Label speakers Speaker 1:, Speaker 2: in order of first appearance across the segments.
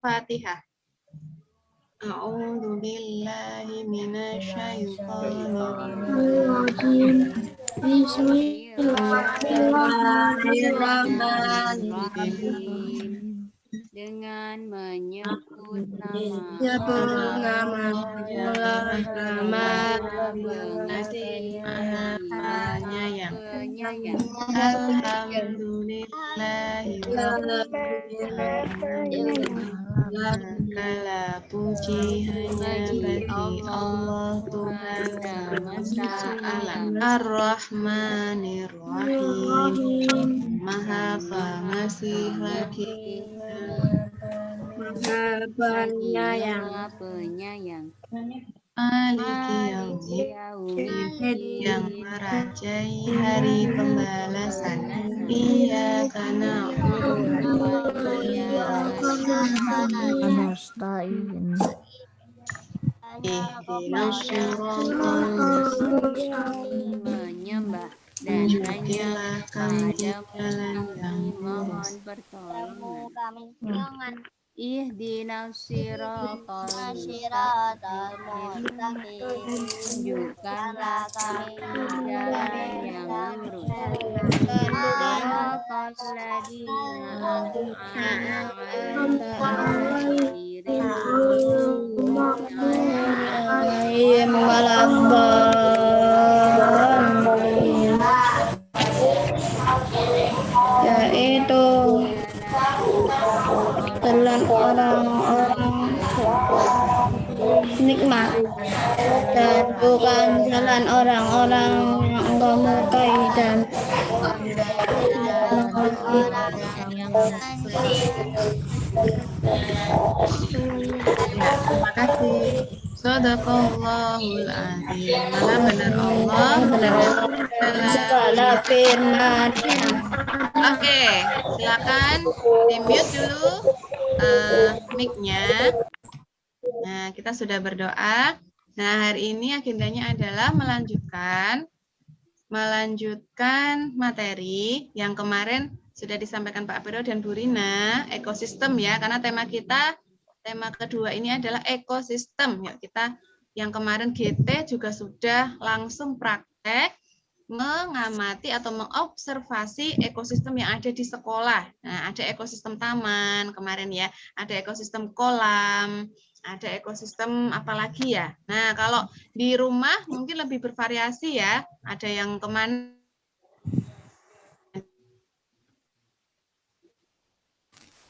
Speaker 1: Fatihah. A'udzu billahi minasyaitonir
Speaker 2: Bismillahirrahmanirrahim. Dengan menyebut nama
Speaker 1: Pengasih Maha Penyayang.
Speaker 2: Penyayang.
Speaker 1: Alhamdulillahi segala puji hanya bagi Allah Tuhan Semesta Alam. Ar-Rahmanir Rahim, Maha Pengasih lagi Maha
Speaker 2: Penyayang.
Speaker 1: Maliki Yaumiddin, yang merajai hari pembalasan. Iyyaka na'budu wa iyyaka nasta'in. Ihdinas siratal mustaqim.
Speaker 2: Menyembah dan
Speaker 1: Tunjukilah kami jalan yang
Speaker 2: mohon
Speaker 1: lurus.
Speaker 2: pertolongan. Ihdinas siratal mustaqim. Tunjukkanlah kami jalan yang lurus. Siratal ladzina an'amta 'alaihim
Speaker 3: yaitu jalan orang-orang nikmat dan bukan jalan orang-orang yang engkau murkai dan
Speaker 1: Terima kasih. Shadaqallahul azim. Maha benar Allah dengan
Speaker 3: segala firman.
Speaker 1: Oke, silakan di-mute dulu mic-nya. Nah, kita sudah berdoa. Nah, hari ini agendanya adalah melanjutkan materi yang kemarin sudah disampaikan Pak Pero dan Bu Rina, ekosistem ya, karena tema kedua ini adalah ekosistem. Ya, kita yang kemarin GT juga sudah langsung praktek mengamati atau mengobservasi ekosistem yang ada di sekolah. Nah, ada ekosistem taman kemarin ya, ada ekosistem kolam, ada ekosistem apalagi ya. Nah, kalau di rumah mungkin lebih bervariasi ya. Ada yang kemana?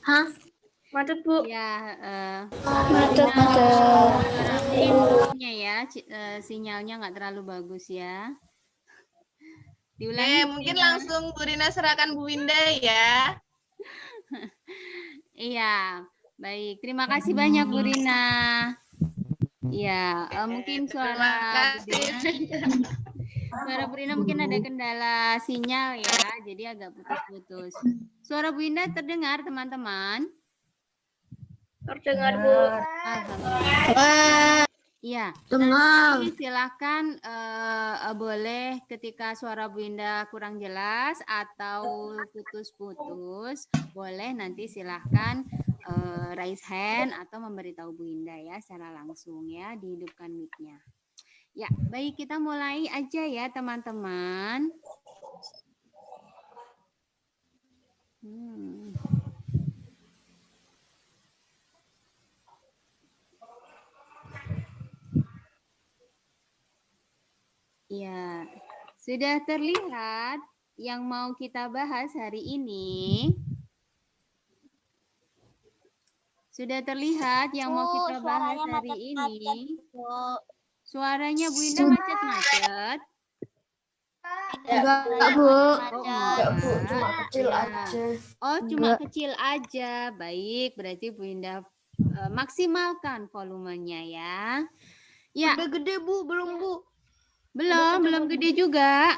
Speaker 3: Hah? Macet, Bu.
Speaker 2: Ya,
Speaker 3: Macet.
Speaker 2: Infonya ya, sinyalnya nggak terlalu bagus ya. Diulangi.
Speaker 1: Mungkin langsung Bu Rina serahkan Bu Winda ya.
Speaker 2: Iya, baik. Terima kasih banyak Bu Rina. Iya, mungkin suara Bu Rina mungkin ada kendala sinyal ya, jadi agak putus-putus. Suara Bu Winda terdengar teman-teman?
Speaker 3: Terdengar, Bu.
Speaker 2: Iya,
Speaker 3: Dengar.
Speaker 2: silakan boleh ketika suara Bu Indah kurang jelas atau putus-putus, boleh nanti silahkan raise hand atau memberitahu Bu Indah ya secara langsung ya, dihidupkan mic-nya. Ya, baik, kita mulai aja ya teman-teman. Ya, sudah terlihat yang mau kita bahas hari ini? Sudah terlihat yang mau kita bahas hari ini? Suaranya Bu Indah macet-macet?
Speaker 3: Enggak, Bu.
Speaker 2: Enggak, Bu,
Speaker 3: cuma kecil aja.
Speaker 2: Oh, cuma kecil aja. Baik, berarti Bu Indah maksimalkan volumenya ya. Ya.
Speaker 3: Udah gede, Bu, belum, Bu?
Speaker 2: Belum gede juga.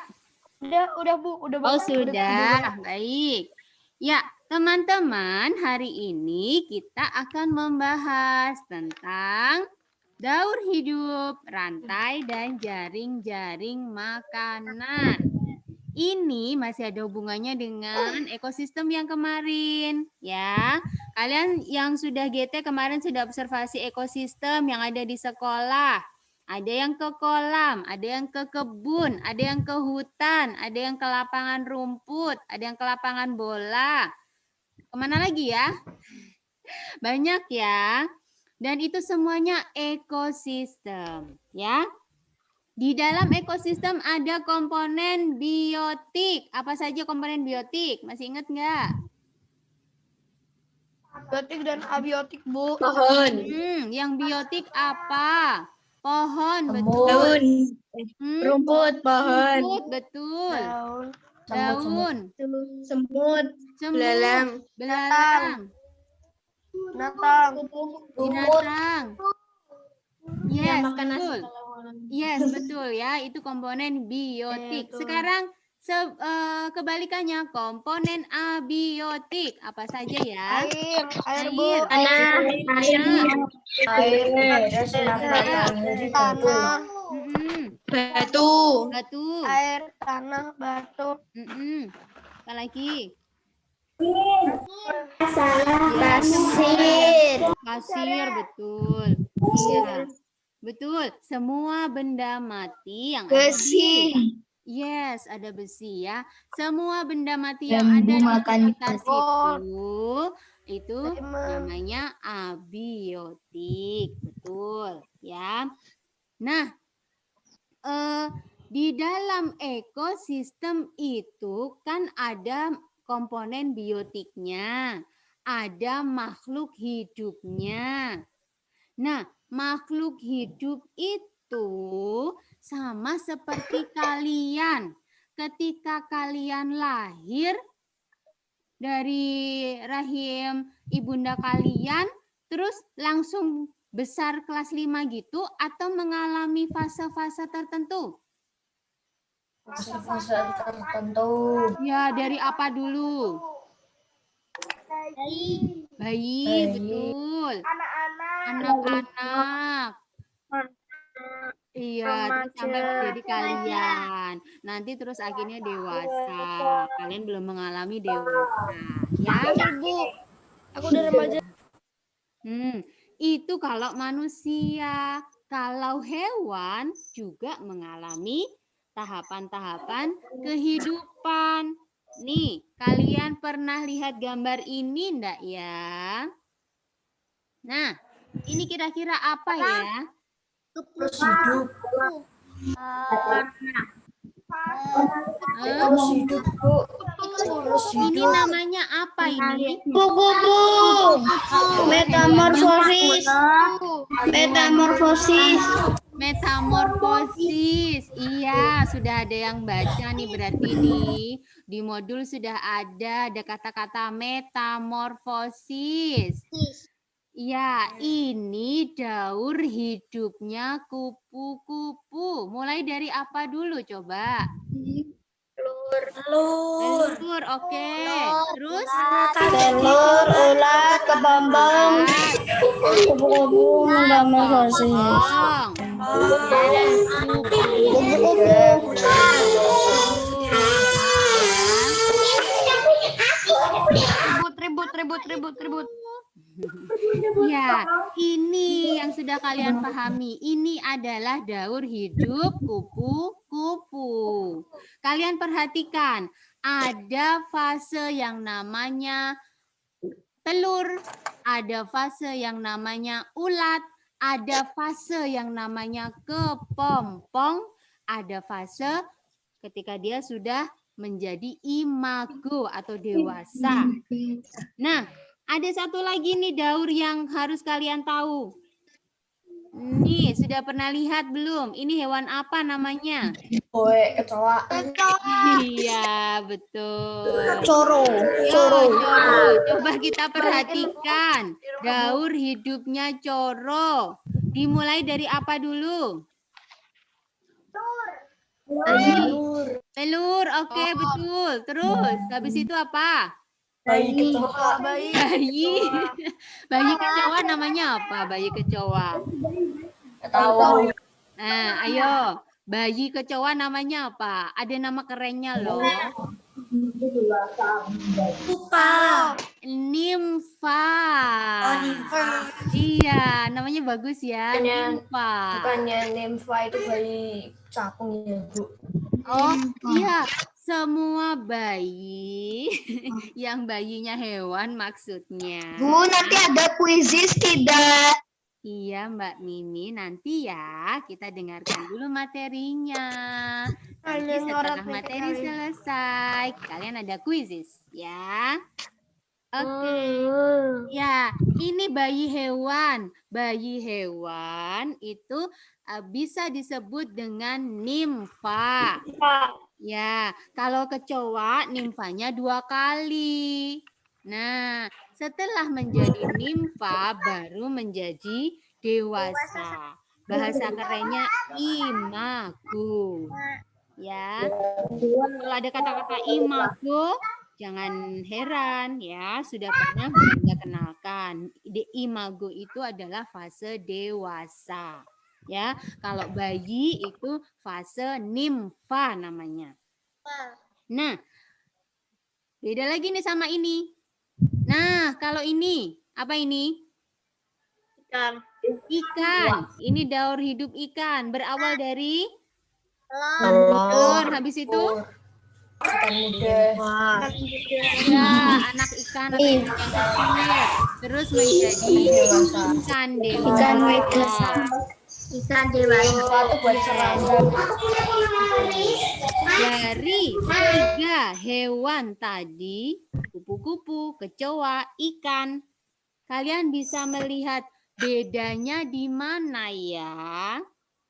Speaker 3: Udah, Bu, udah
Speaker 2: banget. Oh, sudah. Baik. Ya, teman-teman, hari ini kita akan membahas tentang daur hidup, rantai dan jaring-jaring makanan. ini masih ada hubungannya dengan ekosistem yang kemarin, ya. Kalian yang sudah GT kemarin sudah observasi ekosistem yang ada di sekolah. Ada yang ke kolam, ada yang ke kebun, ada yang ke hutan, ada yang ke lapangan rumput, ada yang ke lapangan bola. Kemana lagi ya? Banyak ya. Dan itu semuanya ekosistem, ya. Di dalam ekosistem ada komponen biotik. Apa saja komponen biotik? Masih ingat nggak?
Speaker 3: Biotik dan abiotik, Bu.
Speaker 4: Pohon.
Speaker 2: Yang biotik apa? Pohon, betul.
Speaker 4: Daun. Rumput, pohon.
Speaker 2: Rumput, betul.
Speaker 3: Daun.
Speaker 2: Daun.
Speaker 4: Semut. Belalang.
Speaker 2: Belalang.
Speaker 3: Binatang.
Speaker 2: Binatang. Yes,
Speaker 4: makan nasi
Speaker 2: betul. Yes, betul ya. Itu komponen biotik.
Speaker 3: Betul.
Speaker 2: Sekarang kebalikannya, komponen abiotik. Apa saja ya?
Speaker 3: Air, Bu.
Speaker 4: Tanah.
Speaker 3: Tanah.
Speaker 4: Batu.
Speaker 2: Batu.
Speaker 3: Air, tanah, batu.
Speaker 2: Apa lagi?
Speaker 3: Pasir.
Speaker 2: Pasir, betul. Iya. Betul. Semua benda mati yang ada
Speaker 4: Besi.
Speaker 2: Yes, ada besi ya. Semua benda mati yang ada di sekitar situ itu namanya abiotik, betul ya. Nah, di dalam ekosistem itu kan ada komponen biotiknya, ada makhluk hidupnya. Nah, makhluk hidup itu sama seperti kalian. Ketika kalian lahir dari rahim ibunda kalian, terus langsung besar kelas 5 gitu atau mengalami fase-fase tertentu?
Speaker 3: Fase-fase tertentu.
Speaker 2: Ya, dari apa dulu? Bayi, betul. Anak-anak. Iya, terus sampai menjadi kalian. Nanti terus akhirnya dewasa. Kalian belum mengalami dewasa. Ya, Bu.
Speaker 3: Aku udah remaja.
Speaker 2: Itu kalau manusia. Kalau hewan juga mengalami tahapan-tahapan kehidupan. Nih, kalian pernah lihat gambar ini enggak ya? Nah, ini kira-kira apa ya?
Speaker 3: Terus hidup.
Speaker 2: Terus hidup, Bu. Ini namanya apa ini?
Speaker 3: Kupu-kupu. Metamorfosis. Metamorfosis.
Speaker 2: Metamorfosis. Iya, sudah ada yang baca nih berarti nih. Di modul sudah ada kata-kata metamorfosis. Ya, ini daur hidupnya kupu-kupu. Mulai dari apa dulu coba?
Speaker 3: Telur.
Speaker 2: Telur, oke. Terus?
Speaker 3: Telur, ulat, kepompong. Kupu-kupu metamorfosis. Ribut.
Speaker 2: Ya, ini yang sudah kalian pahami. Ini adalah daur hidup kupu-kupu. Kalian perhatikan, ada fase yang namanya telur, ada fase yang namanya ulat, ada fase yang namanya kepompong, ada fase ketika dia sudah menjadi imago atau dewasa. Nah, ada satu lagi nih daur yang harus kalian tahu. Nih, sudah pernah lihat belum? Ini hewan apa namanya?
Speaker 3: Kecoa.
Speaker 2: Iya, betul.
Speaker 3: Coro.
Speaker 2: Coro. Coba kita perhatikan. Daur hidupnya coro. Dimulai dari apa dulu? Telur, oke, betul. Terus, habis itu apa?
Speaker 3: Bayi.
Speaker 2: Bayi kecoa namanya apa? Bayi kecoa.
Speaker 3: Tahu.
Speaker 2: Nah, ayo. Bayi kecoa namanya apa? Ada nama kerennya loh. Nimfa. Iya, namanya bagus ya. Nimfa.
Speaker 4: Bukannya nimfa itu bayi capung ya, Bu?
Speaker 2: Oh, iya. Semua bayi yang bayinya hewan maksudnya.
Speaker 4: Bu, nanti ada kuisis tidak?
Speaker 2: Iya, Mbak Mimi. Nanti ya kita dengarkan dulu materinya. Nanti setelah materi selesai, kalian ada kuisis ya. Oke. Ya, ini bayi hewan. Bayi hewan itu bisa disebut dengan nimfa. Ya, kalau kecoa nimfanya 2 kali. Nah, setelah menjadi nimfa baru menjadi dewasa. Bahasa kerennya imago. Ya. Kalau ada kata-kata imago, jangan heran ya, sudah pernah Bunda kenalkan. Imago itu adalah fase dewasa. Ya, kalau bayi itu fase nimfa namanya. Nah, beda lagi nih sama ini. Nah, kalau ini, apa ini?
Speaker 4: Ikan.
Speaker 2: Ikan. Ini daur hidup ikan. Berawal dari
Speaker 4: Telur.
Speaker 2: Habis itu?
Speaker 4: Ikan muda.
Speaker 2: Ya, anak ikan atau ikan yang kecil. Terus menjadi ikan dewasa.
Speaker 3: Ikan dewasa.
Speaker 4: Ikan dewasa itu buat serangga.
Speaker 2: Dari 3 hewan tadi, kupu-kupu, kecoa, ikan, kalian bisa melihat bedanya di mana ya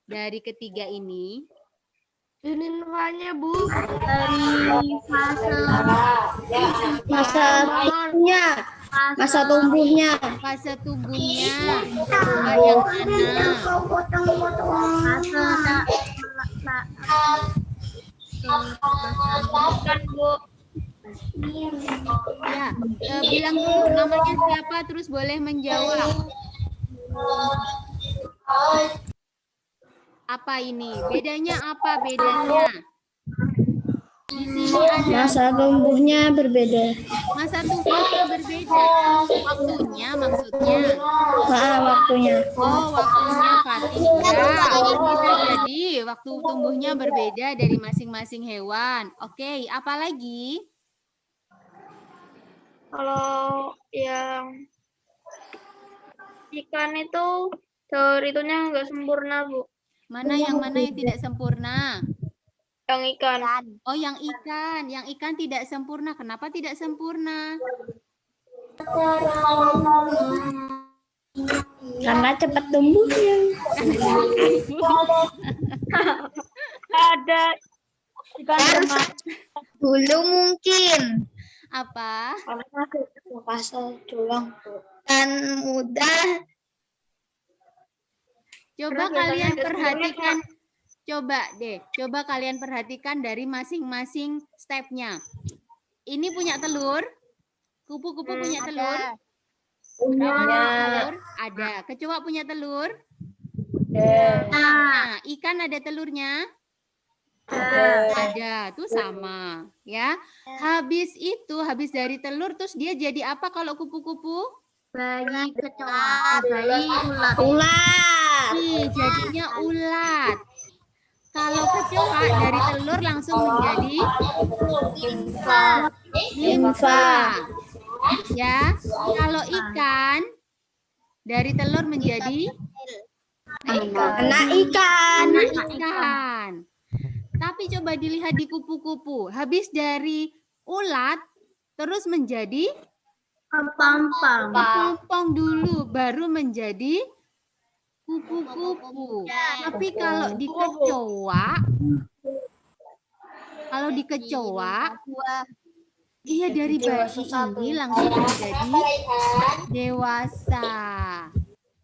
Speaker 2: dari ketiga ini?
Speaker 4: Ini namanya, Bu.
Speaker 3: Masa tumbuhnya.
Speaker 2: Fase tubuhnya yang mana? Ya, bilang dulu namanya siapa, terus boleh menjawab. Apa ini? Bedanya apa bedanya? Di sini ada
Speaker 3: Masa tumbuhnya berbeda.
Speaker 2: masa tubuhnya berbeda. Waktunya maksudnya.
Speaker 3: Waktunya.
Speaker 2: Oh, waktunya Fatia. Bisa jadi waktu tumbuhnya berbeda dari masing-masing hewan. Oke, apa lagi?
Speaker 4: Kalau yang ikan itu daur itunya nggak sempurna, Bu.
Speaker 2: Mana yang tidak sempurna?
Speaker 4: Yang ikan.
Speaker 2: Oh, yang ikan. Yang ikan tidak sempurna. Kenapa tidak sempurna?
Speaker 3: Karena cepat tumbuhnya.
Speaker 4: Ada ikan dulu mungkin.
Speaker 2: Apa?
Speaker 4: Pasal doang. Kan mudah.
Speaker 2: Coba
Speaker 4: Terus
Speaker 2: kalian
Speaker 4: biasanya
Speaker 2: perhatikan. Coba kalian perhatikan dari masing-masing stepnya. Ini punya telur? Kupu-kupu punya telur? Telur? Ada. Kecoa punya telur? Nah, ikan ada telurnya? Ada. Tuh sama. Ya. Habis dari telur, terus dia jadi apa kalau kupu-kupu?
Speaker 4: Bayi kecoa. Bayi ulat.
Speaker 3: Ulat.
Speaker 2: Jadinya ulat. Kalau kecoa dari telur langsung menjadi nimfa. Ya. Kalau ikan dari telur menjadi
Speaker 3: Anak ikan.
Speaker 2: Tapi coba dilihat di kupu-kupu. Habis dari ulat terus menjadi kepompong dulu baru menjadi kupu-kupu. Tapi kalau di kecoa, iya dari bayi ini langsung menjadi dewasa.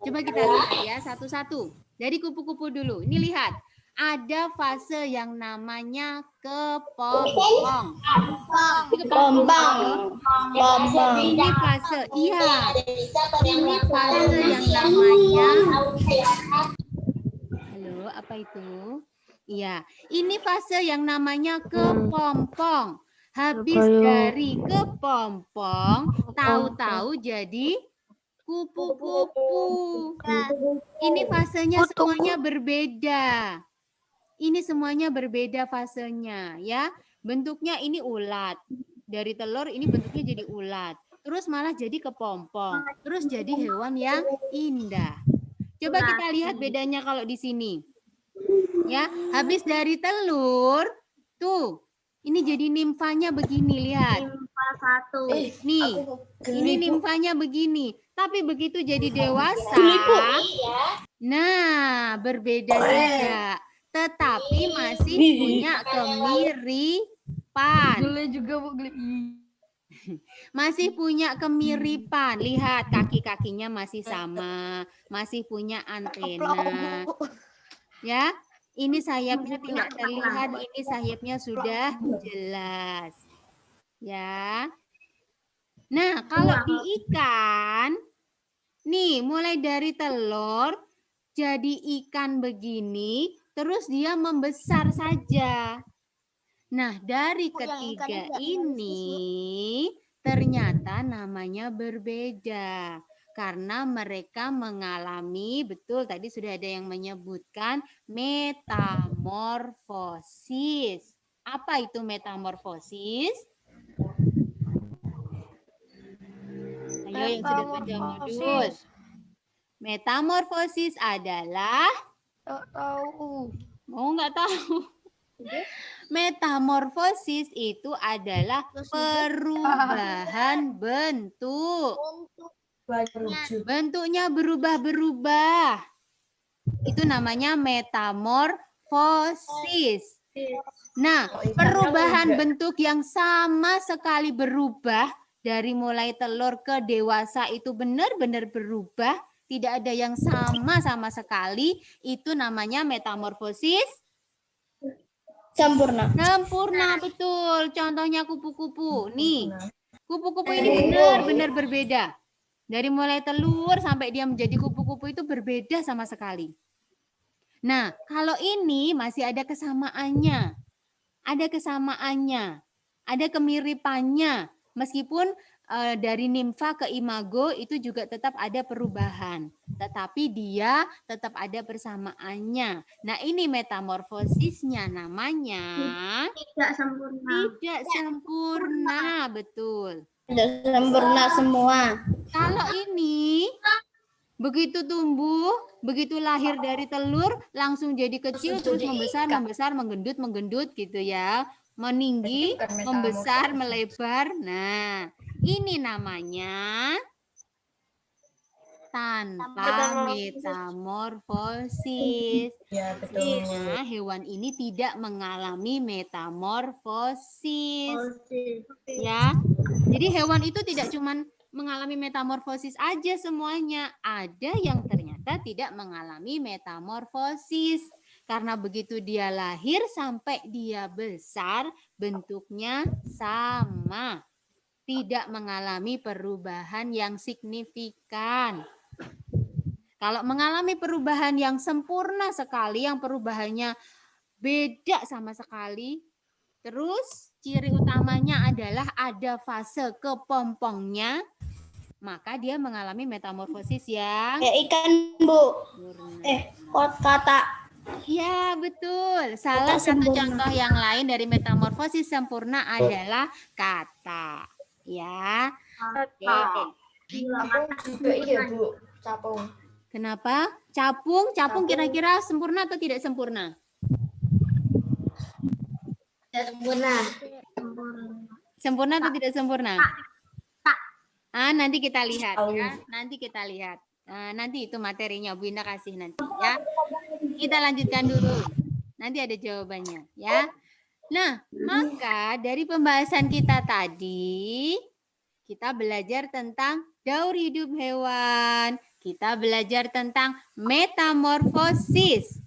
Speaker 2: Coba kita lihat ya satu-satu. Dari kupu-kupu dulu. Ini lihat. Ada fase yang namanya kepompong. Ini fase, iya. Ini fase yang namanya. Halo, apa itu? Iya, ini fase yang namanya kepompong. Habis
Speaker 3: Kayak-
Speaker 2: dari kepompong, tahu-tahu jadi kupu-kupu. Ini fasenya semuanya berbeda. Ini semuanya berbeda fasenya, ya. Bentuknya ini ulat. Dari telur ini bentuknya jadi ulat. Terus malah jadi kepompong. Terus jadi hewan yang indah. Coba kita lihat bedanya kalau di sini. Ya, habis dari telur, tuh. Ini jadi nimfanya begini, lihat. Nih, ini nimfanya begini. Tapi begitu jadi dewasa, nah berbeda juga. Tetapi masih punya kemiripan.
Speaker 4: juga Bu Geli.
Speaker 2: Masih punya kemiripan. Lihat kaki-kakinya masih sama. Masih punya antena. Ya, ini sayapnya tidak terlihat. Ini sayapnya sudah jelas. Ya. Nah, kalau di ikan, nih mulai dari telur jadi ikan begini, terus dia membesar saja. Nah, dari ketiga ini ternyata namanya berbeda. Karena mereka mengalami, betul tadi sudah ada yang menyebutkan metamorfosis. Apa itu metamorfosis? Ayo yang sudah baca modul. Metamorfosis adalah,
Speaker 4: Nggak tahu.
Speaker 2: nggak tahu. Metamorfosis itu adalah perubahan bentuk. Bentuknya berubah-berubah. Itu namanya metamorfosis. Nah, perubahan bentuk yang sama sekali berubah dari mulai telur ke dewasa itu benar-benar berubah, tidak ada yang sama sekali, itu namanya metamorfosis
Speaker 3: Sempurna.
Speaker 2: sempurna, betul. Contohnya kupu-kupu. Nih, kupu-kupu ini benar-benar berbeda. Dari mulai telur sampai dia menjadi kupu-kupu itu berbeda sama sekali. Nah, kalau ini masih ada kesamaannya. Ada kesamaannya. Ada kemiripannya. Meskipun dari nimfa ke imago itu juga tetap ada perubahan. Tetapi dia tetap ada persamaannya. Nah, ini metamorfosisnya namanya
Speaker 5: Tidak sempurna.
Speaker 2: tidak sempurna, betul.
Speaker 3: Tidak sempurna semua.
Speaker 2: Kalau ini begitu tumbuh, begitu lahir dari telur, langsung jadi kecil, terus membesar, menggendut gitu ya. Meninggi, membesar, melebar. Nah, ini namanya tanpa metamorfosis.
Speaker 4: Ya, betul.
Speaker 2: Artinya hewan ini tidak mengalami metamorfosis. Ya, jadi hewan itu tidak cuma mengalami metamorfosis aja semuanya. Ada yang ternyata tidak mengalami metamorfosis. Karena begitu dia lahir sampai dia besar, bentuknya sama. Tidak mengalami perubahan yang signifikan. Kalau mengalami perubahan yang sempurna sekali, yang perubahannya beda sama sekali, terus ciri utamanya adalah ada fase kepompongnya, maka dia mengalami metamorfosis yang
Speaker 3: Kayak ikan, Bu.
Speaker 2: sempurna.
Speaker 3: Kata.
Speaker 2: Ya, betul. Salah satu contoh yang lain dari metamorfosis sempurna adalah kata. Ya. Oke.
Speaker 4: Capung juga iya, Bu. Capung.
Speaker 2: Kenapa? Capung kira-kira sempurna atau tidak sempurna?
Speaker 5: Tidak sempurna.
Speaker 2: Sempurna atau tidak sempurna? Nanti kita lihat ya. Nanti kita lihat. Nanti itu materinya Bu Indah kasih nanti ya. Kita lanjutkan dulu. Nanti ada jawabannya ya. Nah, maka dari pembahasan kita tadi, kita belajar tentang daur hidup hewan. Kita belajar tentang metamorfosis.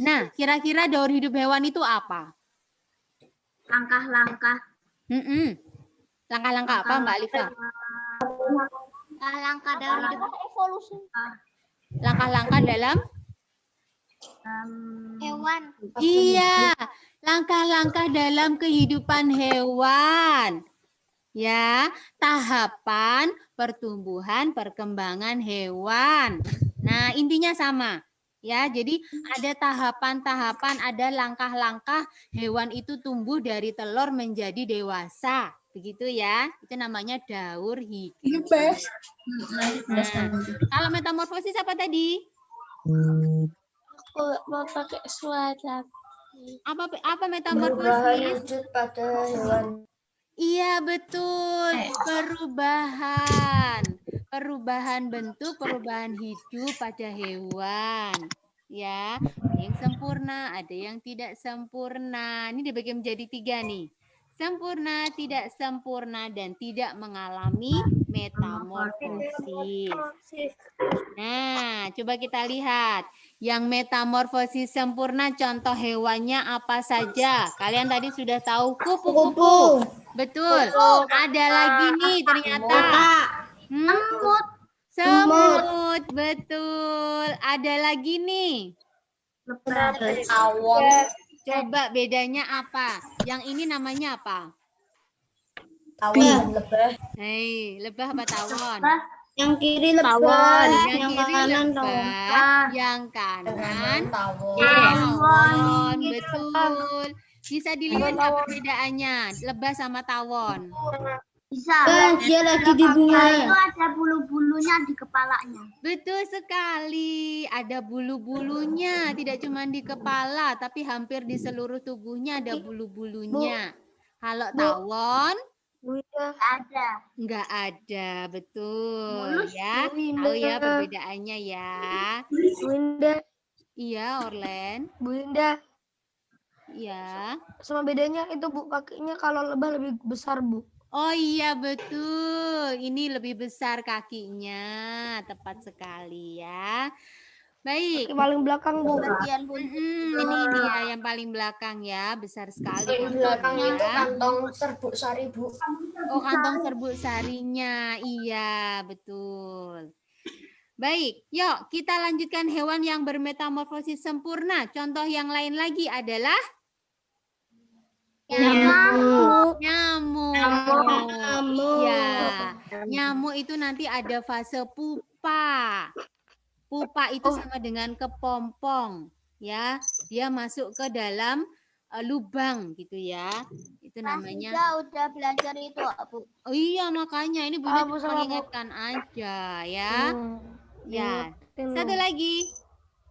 Speaker 2: Nah, kira-kira daur hidup hewan itu apa?
Speaker 5: Langkah-langkah.
Speaker 2: Langkah-langkah apa Mbak Alifa?
Speaker 5: Langkah dalam hidup evolusi.
Speaker 2: Langkah-langkah dalam
Speaker 5: Hewan.
Speaker 2: Iya, langkah-langkah dalam kehidupan hewan. Ya, tahapan pertumbuhan perkembangan hewan. Nah, intinya sama. Ya, jadi ada tahapan-tahapan, ada langkah-langkah hewan itu tumbuh dari telur menjadi dewasa. Begitu ya. Itu namanya daur hidup. Nah, kalau metamorfosis apa tadi?
Speaker 5: Aku mau pakai suara.
Speaker 2: Apa
Speaker 4: Perubahan
Speaker 2: metamorfosis?
Speaker 4: wujud pada hewan.
Speaker 2: Iya, betul. Perubahan. Perubahan bentuk, perubahan hidup pada hewan. Ya, ada yang sempurna, ada yang tidak sempurna. Ini dibagi menjadi 3 nih. Sempurna, tidak sempurna, dan tidak mengalami metamorfosis. Nah, coba kita lihat. Yang metamorfosis sempurna contoh hewannya apa saja? Kalian tadi sudah tahu kupu-kupu. Betul. Ada lagi nih ternyata. Semut. Betul. Ada lagi nih.
Speaker 4: Tawon.
Speaker 2: Coba bedanya apa? Yang ini namanya apa?
Speaker 4: Tawon lebah.
Speaker 2: Hei, lebah apa tawon?
Speaker 3: Yang kiri lebah,
Speaker 2: Yang
Speaker 3: yang
Speaker 2: kiri
Speaker 3: kanan
Speaker 2: lebah, yang kanan
Speaker 4: Tawon.
Speaker 2: tawon. Betul. Bisa dilihat nggak perbedaannya lebah sama tawon?
Speaker 5: Bisa.
Speaker 3: Dia lagi di bunga.
Speaker 5: Itu ada bulu-bulunya di kepalanya.
Speaker 2: Betul sekali. Ada bulu-bulunya, tidak cuma di kepala, tapi hampir di seluruh tubuhnya ada bulu-bulunya. Kalau tawon
Speaker 5: Ada.
Speaker 2: nggak ada, betul
Speaker 5: Mulus,
Speaker 2: ya. Tahu ya perbedaannya ya.
Speaker 6: Bu Indah,
Speaker 2: Iya, Orlen.
Speaker 6: Bu Indah,
Speaker 2: Iya.
Speaker 6: sama bedanya itu Bu, kakinya kalau lebah lebih besar Bu.
Speaker 2: Oh iya betul. Ini lebih besar kakinya. Tepat sekali ya. Baik.
Speaker 6: Kaki paling belakang Bu.
Speaker 2: Ini dia yang paling belakang ya. Besar sekali.
Speaker 4: Di belakang
Speaker 2: kakinya.
Speaker 4: itu kantong serbuk sari, Bu.
Speaker 2: Oh, kantong serbuk sarinya. Iya, betul. Baik, yuk kita lanjutkan hewan yang bermetamorfosis sempurna. Contoh yang lain lagi adalah nyamuk. Ya, nyamuk itu nanti ada fase pupa. Pupa itu sama dengan kepompong, ya. Dia masuk ke dalam lubang gitu ya. Itu namanya.
Speaker 5: Udah belajar itu, Bu.
Speaker 2: Oh iya, makanya ini Bu Ina cuma mengingatkan aja ya. Ya, satu lagi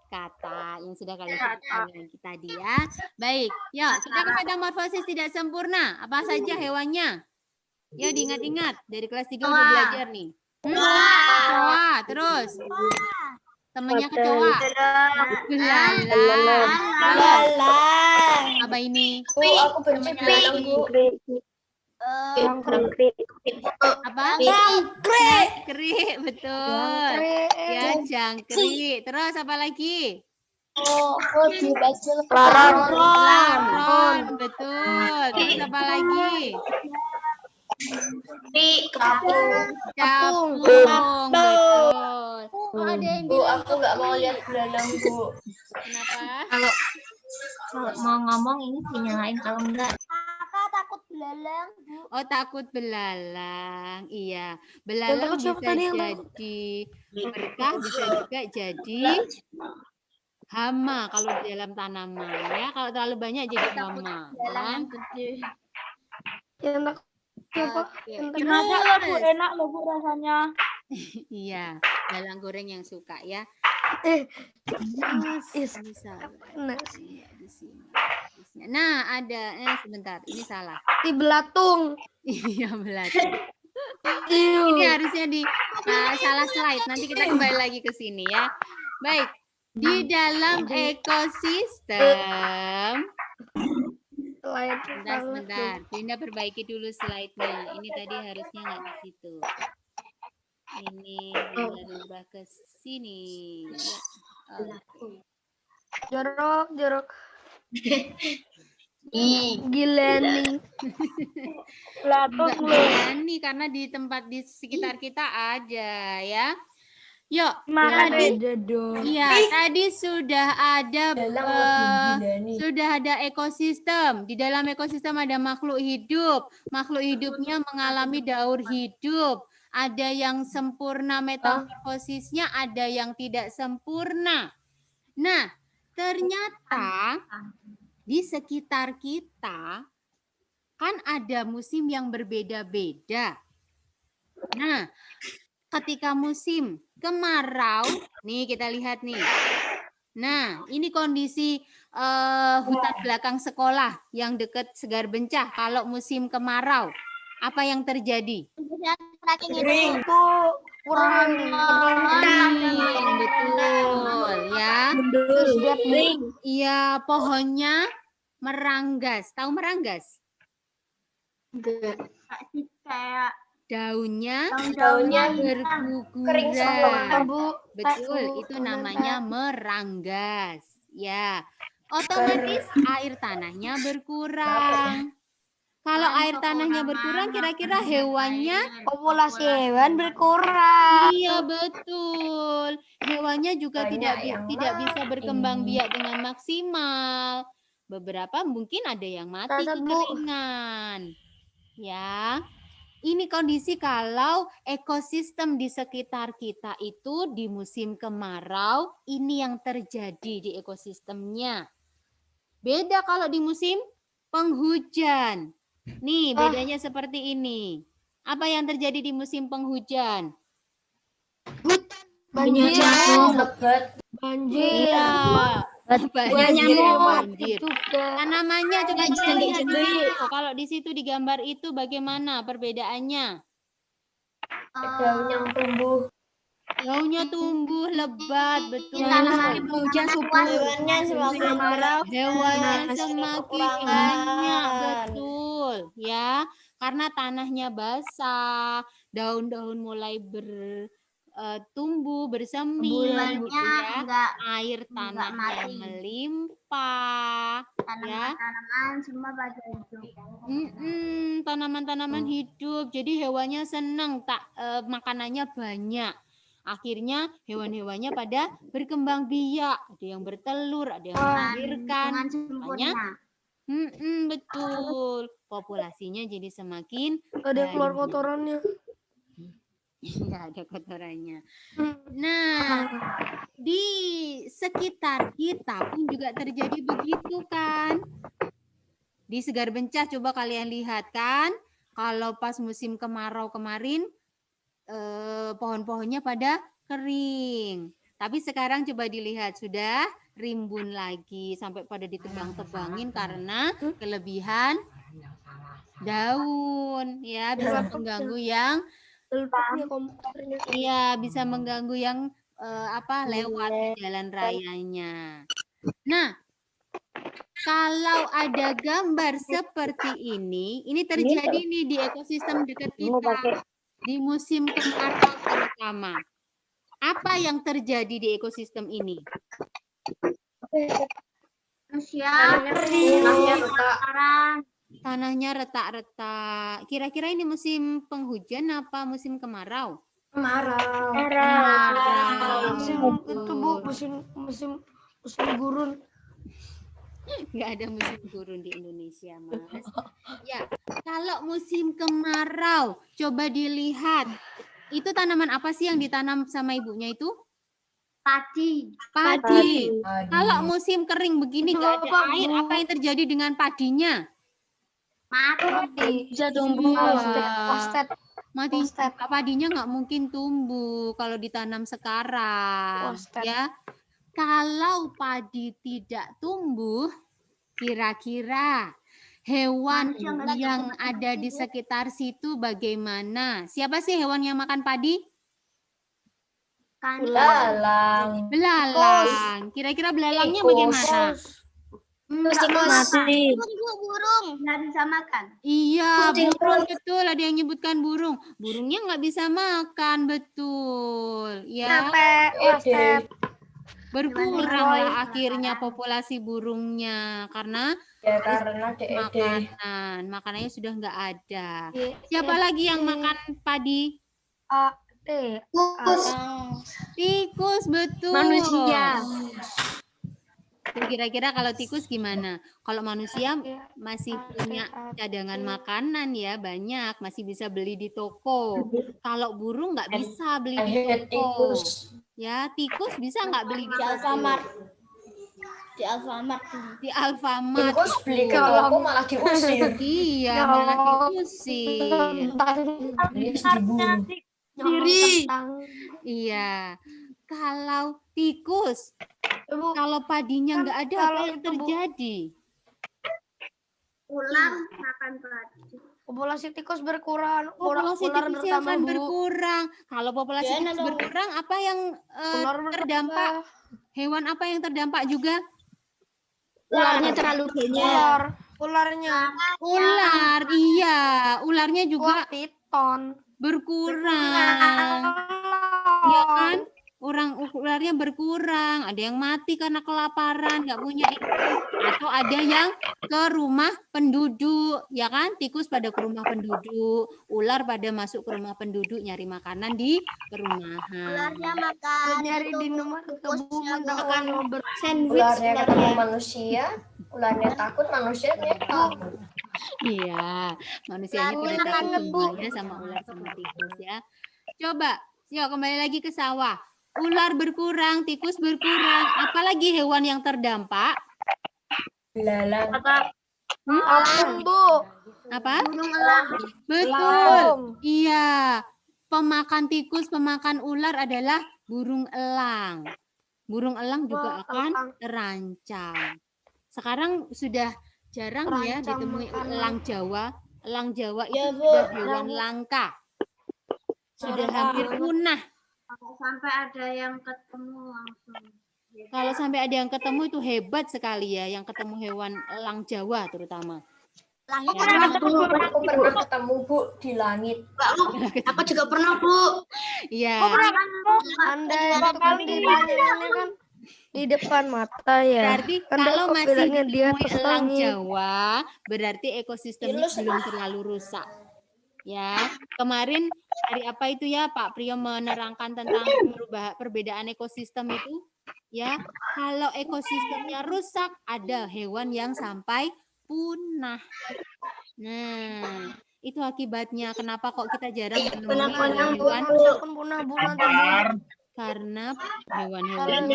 Speaker 2: kata yang sudah kalian sebutkan lagi tadi ya. Baik, yuk kita ke metamorfosis tidak sempurna. Apa saja hewannya? Ya diingat-ingat dari kelas 3 udah belajar nih. Kecoa, terus temennya kecoa. Belalang. Apa ini?
Speaker 4: Bu, aku benci belalang, Bu.
Speaker 2: Apa? Jangkrik, betul. Ya, jangkrik. Terus apa lagi? Laron, betul. Terus apa lagi? Capung, betul. Oh, ada yang
Speaker 4: Bu,
Speaker 2: bilang
Speaker 4: aku nggak mau lihat belalang, Bu.
Speaker 2: kenapa?
Speaker 5: Kalau mau ngomong ini dinyalain, kalau enggak takut belalang.
Speaker 2: Oh, takut belalang. Iya, belalang bisa jadi berkah, bisa juga jadi hama kalau di dalam tanaman ya. Kalau terlalu banyak jadi hama.
Speaker 5: Belalang gede.
Speaker 6: Enak.
Speaker 2: Oke.
Speaker 5: Bu, enak loh Bu rasanya.
Speaker 2: Iya, belalang goreng yang suka ya. Bisa. Di sini. Nah, ada sebentar, ini salah.
Speaker 6: Di belatung.
Speaker 2: Iya, belatung. Ini harusnya di salah slide. Nanti kita kembali lagi ke sini ya. Baik. Di dalam ekosistem. Sebentar. Linda perbaiki dulu slide-nya. Ini tadi harusnya nggak di situ. Ini berubah ke sini. Ya.
Speaker 6: Jorok. Gilani.
Speaker 2: Gilani karena di tempat di sekitar kita ada ya. Yuk, tadi, iya, tadi sudah ada sudah ada ekosistem. Di dalam ekosistem ada makhluk hidup. Makhluk hidupnya mengalami daur hidup. Ada yang sempurna metamorfosisnya, ada yang tidak sempurna. Nah, ternyata di sekitar kita kan ada musim yang berbeda-beda. Nah, ketika musim kemarau, nih kita lihat nih. Nah, ini kondisi hutan belakang sekolah yang dekat Segar Bencah kalau musim kemarau. Apa yang terjadi?
Speaker 4: Kering.
Speaker 6: Kurang
Speaker 2: Betul ya. Iya, pohonnya meranggas. Tahu meranggas?
Speaker 5: Kayak
Speaker 2: Daunnya berguguran.
Speaker 4: kering semua.
Speaker 2: Betul, itu namanya meranggas. Ya, otomatis air tanahnya berkurang. Kalau air tanahnya berkurang, kira-kira hewannya?
Speaker 6: Populasi hewan berkurang.
Speaker 2: Iya, betul. Hewannya juga tidak bisa berkembang biak dengan maksimal. Beberapa mungkin ada yang mati kekeringan. Ya. Ini kondisi kalau ekosistem di sekitar kita itu di musim kemarau, ini yang terjadi di ekosistemnya. Beda kalau di musim penghujan. Nih, bedanya seperti ini. Apa yang terjadi di musim penghujan?
Speaker 6: Banjir.
Speaker 2: Iya. Banjir. Tanamannya coba kita lihat di situ. Kalau di situ di gambar itu bagaimana perbedaannya?
Speaker 4: Daun yang tumbuh.
Speaker 2: Daunnya tumbuh lebat, betul.
Speaker 6: Hujan subur.
Speaker 3: Hewannya semakin marau.
Speaker 2: Hewannya semakin banyak, betul. Ya, karena tanahnya basah, daun-daun mulai tumbuh, bersemi, ya. Air tanahnya melimpah, ya.
Speaker 5: tanaman semua pada hidup.
Speaker 2: Tanaman-tanaman hidup, jadi hewannya senang, makanannya banyak. Akhirnya hewan-hewannya pada berkembang biak, ada yang bertelur, ada yang melahirkan. Makanya, betul, populasinya jadi semakin
Speaker 6: Ada keluar
Speaker 2: banyak.
Speaker 6: kotorannya.
Speaker 2: Nggak ada kotorannya. Nah, di sekitar kita pun juga terjadi begitu kan. Di Segar Bencah coba kalian lihat kan, kalau pas musim kemarau kemarin, pohon-pohonnya pada kering. Tapi sekarang coba dilihat, sudah rimbun lagi, sampai pada ditebang-tebangin karena kelebihan daun. Ya, bisa mengganggu yang bisa mengganggu yang lewat di jalan rayanya. Nah, kalau ada gambar seperti ini terjadi nih di ekosistem dekat kita di musim kemarau terutama. Apa yang terjadi di ekosistem ini? Tanahnya retak-retak. Kira-kira ini musim penghujan apa musim kemarau?
Speaker 4: Kemarau.
Speaker 6: Itu Bu, musim gurun.
Speaker 2: Nggak ada musim gurun di Indonesia, Mas. Ya, kalau musim kemarau, coba dilihat. Itu tanaman apa sih yang ditanam sama ibunya itu?
Speaker 5: Padi.
Speaker 2: Kalau musim kering begini nggak ada air, apa yang terjadi dengan padinya?
Speaker 5: Mati.
Speaker 6: Bisa tumbuh.
Speaker 2: Mati. Padinya nggak mungkin tumbuh kalau ditanam sekarang. Ya. Kalau padi tidak tumbuh, kira-kira hewan yang ada di sekitar situ bagaimana? Siapa sih hewan yang makan padi?
Speaker 4: Belalang.
Speaker 2: Kira-kira belalangnya bagaimana?
Speaker 3: Mati.
Speaker 5: Burung nggak bisa makan.
Speaker 2: Iya, burung, betul. Ada yang nyebutkan burung. Burungnya nggak bisa makan, betul. Ya. Berkuranglah akhirnya populasi burungnya karena makanannya sudah nggak ada. Siapa lagi yang makan padi? Tikus, betul.
Speaker 5: Manusia.
Speaker 2: Kira-kira kalau tikus gimana? Kalau manusia masih punya cadangan makanan ya, banyak, masih bisa beli di toko. Kalau burung nggak bisa beli di toko. Ya, tikus bisa nggak beli di toko?
Speaker 3: Di Alfamart.
Speaker 2: Di Alfamart.
Speaker 4: Tikus beli ke toko malah diusir.
Speaker 2: Iya, malah diusir.
Speaker 4: Beli diburu.
Speaker 2: Iya. Kalau tikus, kalau padinya nggak ada, apa yang terjadi?
Speaker 5: Ular makan padi.
Speaker 6: Populasi tikus berkurang.
Speaker 2: Populasi
Speaker 6: ular
Speaker 2: tikusnya
Speaker 6: bertambah,
Speaker 2: akan
Speaker 6: Bu.
Speaker 2: berkurang. Kalau populasi
Speaker 3: Jangan
Speaker 2: tikus
Speaker 3: dong.
Speaker 2: berkurang, apa yang
Speaker 6: Ular
Speaker 2: terdampak? Hewan apa yang terdampak juga?
Speaker 5: Ularnya terlalu banyak.
Speaker 6: Ularnya.
Speaker 2: Ular, iya. Ularnya juga
Speaker 6: Ular piton.
Speaker 2: berkurang. Ya kan? Ularnya berkurang. Ada yang mati karena kelaparan, nggak punya itu. Atau ada yang ke rumah penduduk, ya kan? Tikus pada ke rumah penduduk, ular pada masuk ke rumah penduduk nyari makanan di perumahan.
Speaker 5: makan.
Speaker 6: Nyari di nomor kebun dakwah
Speaker 3: Sandwich
Speaker 4: Ularnya ketemu
Speaker 3: ularnya.
Speaker 4: manusia, ularnya takut, manusianya takut.
Speaker 2: Iya, manusianya pada takut semuanya sama ular sama tikus ya. Coba, yuk kembali lagi ke sawah. Ular berkurang, tikus berkurang. Apalagi hewan yang terdampak?
Speaker 4: Belalang.
Speaker 6: Apung, Bu.
Speaker 2: Apa?
Speaker 5: Burung elang.
Speaker 2: Betul. Iya. Pemakan tikus, pemakan ular adalah burung elang. Burung elang juga akan terancam. Sekarang sudah jarang ya
Speaker 6: Terancam
Speaker 2: ditemui
Speaker 6: makanan.
Speaker 2: elang Jawa. Elang Jawa itu
Speaker 3: Ya, Bu.
Speaker 2: sudah hewan langka. Sudah hampir punah.
Speaker 5: Sampai ada yang ketemu langsung.
Speaker 2: Kalau sampai ada yang ketemu itu hebat sekali ya, yang ketemu hewan elang Jawa terutama.
Speaker 5: Aku
Speaker 4: Aku pernah ketemu, Bu, di langit.
Speaker 5: Aku juga pernah, Bu.
Speaker 2: Iya.
Speaker 6: Anda yang ini kan di depan mata ya.
Speaker 2: Berarti
Speaker 6: Anda
Speaker 2: kalau
Speaker 6: kok
Speaker 2: masih
Speaker 6: bilangnya di
Speaker 2: ditemui
Speaker 6: atas
Speaker 2: elang
Speaker 6: langit?
Speaker 2: Jawa, berarti ekosistemnya belum terlalu rusak. Ya, kemarin hari apa itu ya Pak Priyo menerangkan tentang perbedaan ekosistem itu? Ya, kalau ekosistemnya rusak, ada hewan yang sampai punah. Nah, itu akibatnya. Kenapa kok kita jarang menemui hewan?
Speaker 6: Pun punah, Bu, nanti, Bu.
Speaker 2: Karena hewan-hewan